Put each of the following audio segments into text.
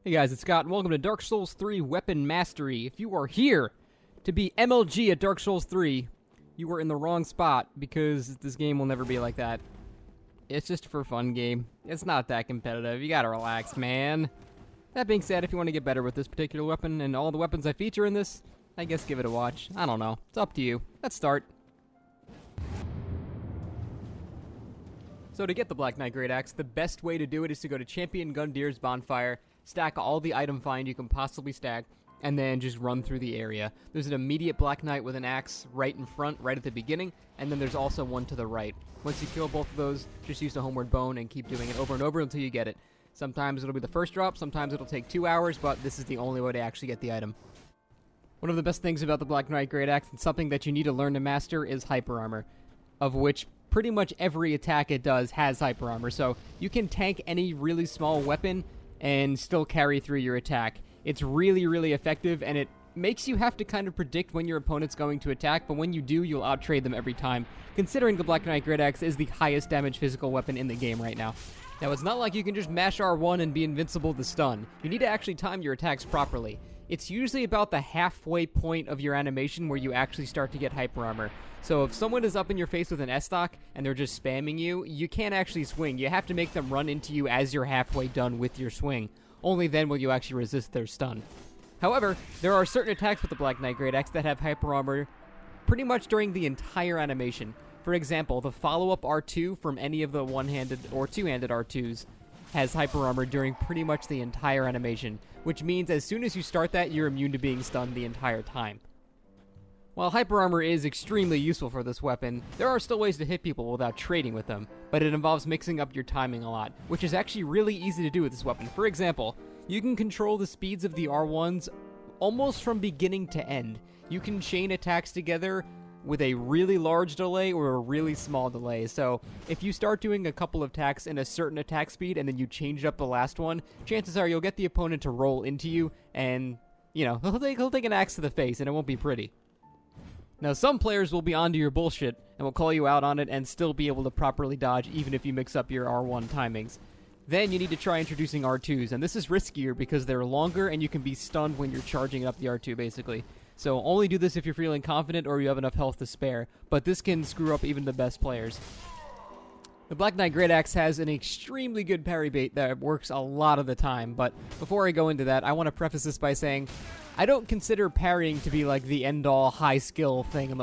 Hey guys, it's Scott, and welcome to Dark Souls 3 Weapon Mastery. If you are here to be MLG at Dark Souls 3, you are in the wrong spot, because this game will never be like that. It's just a for fun game. It's not that competitive. You gotta relax, man. That being said, if you want to get better with this particular weapon and all the weapons I feature in this, I guess give it a watch. I don't know. It's up to you. Let's start. So to get the Black Knight Greataxe, the best way to do it is to go to Champion Gundir's Bonfire, stack all the item find you can possibly stack, and then just run through the area. There's an immediate Black Knight with an axe right in front, right at the beginning, and then there's also one to the right. Once you kill both of those, just use the Homeward Bone and keep doing it over and over until you get it. Sometimes it'll be the first drop, sometimes it'll take 2 hours, but this is the only way to actually get the item. One of the best things about the Black Knight Greataxe, and something that you need to learn to master, is Hyper Armor, of which pretty much every attack it does has Hyper Armor, so you can tank any really small weapon and still carry through your attack. It's really, really effective, and it makes you have to kind of predict when your opponent's going to attack, but when you do, you'll outtrade them every time, considering the Black Knight Greataxe is the highest damage physical weapon in the game right now. Now, it's not like you can just mash R1 and be invincible to stun. You need to actually time your attacks properly. It's usually about the halfway point of your animation where you actually start to get Hyper Armor. So if someone is up in your face with an S-Stock and they're just spamming you, you can't actually swing. You have to make them run into you as you're halfway done with your swing. Only then will you actually resist their stun. However, there are certain attacks with the Black Knight Greataxe that have Hyper Armor pretty much during the entire animation. For example, the follow-up R2 from any of the one-handed or two-handed R2s has Hyper Armor during pretty much the entire animation, which means as soon as you start that, you're immune to being stunned the entire time. While Hyper Armor is extremely useful for this weapon, there are still ways to hit people without trading with them, but it involves mixing up your timing a lot, which is actually really easy to do with this weapon. For example, you can control the speeds of the R1s almost from beginning to end. You can chain attacks together with a really large delay or a really small delay. So if you start doing a couple of attacks in a certain attack speed and then you change up the last one, chances are you'll get the opponent to roll into you and, you know, he'll take an axe to the face and it won't be pretty. Now, some players will be onto your bullshit and will call you out on it and still be able to properly dodge even if you mix up your R1 timings. Then you need to try introducing R2s, and this is riskier because they're longer and you can be stunned when you're charging up the R2, basically. So only do this if you're feeling confident or you have enough health to spare, but this can screw up even the best players. The Black Knight Greataxe has an extremely good parry bait that works a lot of the time, but before I go into that, I want to preface this by saying I don't consider parrying to be like the end-all high-skill thing.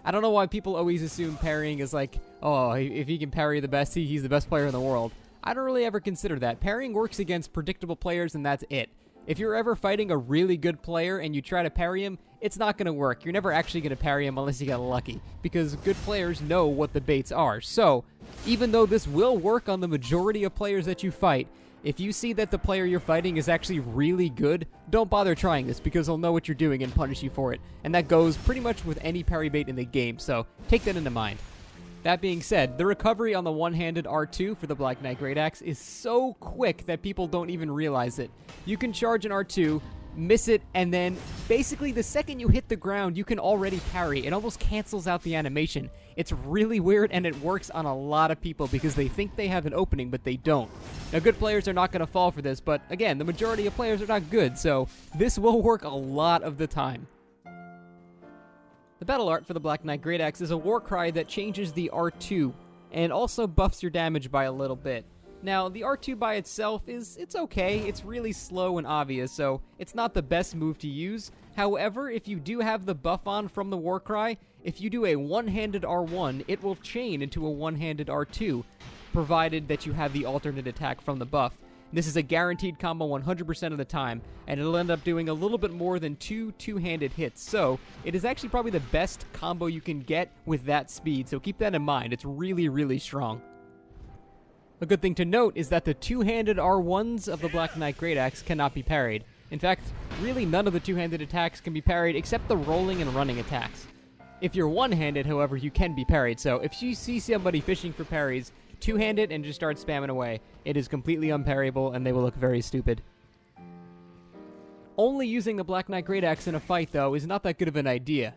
I don't know why people always assume parrying is like, oh, if he can parry the best, he's the best player in the world. I don't really ever consider that. Parrying works against predictable players, and that's it. If you're ever fighting a really good player and you try to parry him, it's not going to work. You're never actually going to parry him unless you get lucky, because good players know what the baits are. So, even though this will work on the majority of players that you fight, if you see that the player you're fighting is actually really good, don't bother trying this, because they'll know what you're doing and punish you for it. And that goes pretty much with any parry bait in the game, so take that into mind. That being said, the recovery on the one-handed R2 for the Black Knight Greataxe is so quick that people don't even realize it. You can charge an R2, miss it, and then basically the second you hit the ground, you can already parry. It almost cancels out the animation. It's really weird, and it works on a lot of people because they think they have an opening, but they don't. Now, good players are not going to fall for this, but again, the majority of players are not good, so this will work a lot of the time. The battle art for the Black Knight Greataxe is a war cry that changes the R2, and also buffs your damage by a little bit. Now, the R2 by itself it's okay, it's really slow and obvious, so it's not the best move to use. However, if you do have the buff on from the war cry, if you do a one-handed R1, it will chain into a one-handed R2, provided that you have the alternate attack from the buff. This is a guaranteed combo 100% of the time, and it'll end up doing a little bit more than two-handed hits, so it is actually probably the best combo you can get with that speed, so keep that in mind. It's really, really strong. A good thing to note is that the two-handed R1s of the Black Knight Greataxe cannot be parried. In fact, really none of the two-handed attacks can be parried except the rolling and running attacks. If you're one-handed, however, you can be parried, so if you see somebody fishing for parries, two-hand it and just start spamming away. It is completely unparryable, and they will look very stupid. Only using the Black Knight Greataxe in a fight, though, is not that good of an idea.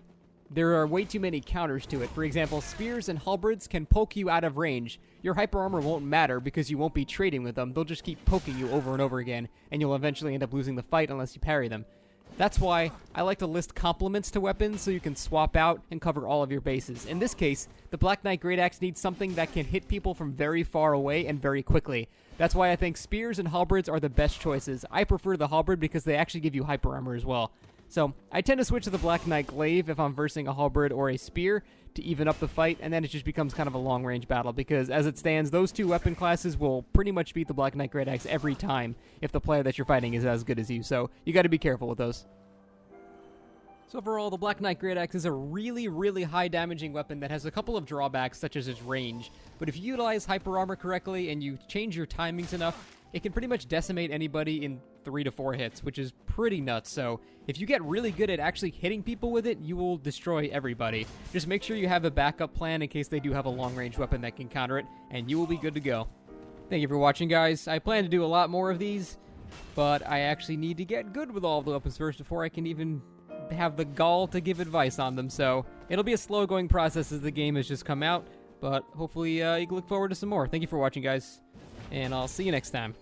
there are way too many counters to it. For example, spears and halberds can poke you out of range. Your hyper armor won't matter because you won't be trading with them. They'll just keep poking you over and over again, and you'll eventually end up losing the fight unless you parry them. That's why I like to list complements to weapons so you can swap out and cover all of your bases. In this case, the Black Knight Greataxe needs something that can hit people from very far away and very quickly. That's why I think spears and halberds are the best choices. I prefer the halberd because they actually give you hyper armor as well. So I tend to switch to the Black Knight Glaive if I'm versing a halberd or a spear to even up the fight, and then it just becomes kind of a long-range battle because as it stands, those two weapon classes will pretty much beat the Black Knight Greataxe every time if the player that you're fighting is as good as you, so you got to be careful with those. So overall, the Black Knight Greataxe is a really, really high damaging weapon that has a couple of drawbacks such as its range, but if you utilize hyper armor correctly and you change your timings enough, it can pretty much decimate anybody in 3 to 4 hits, which is pretty nuts. So if you get really good at actually hitting people with it, you will destroy everybody. Just make sure you have a backup plan in case they do have a long-range weapon that can counter it, and you will be good to go. Thank you for watching, guys. I plan to do a lot more of these, but I actually need to get good with all of the weapons first before I can even have the gall to give advice on them. So it'll be a slow-going process as the game has just come out, but hopefully you can look forward to some more. Thank you for watching, guys, and I'll see you next time.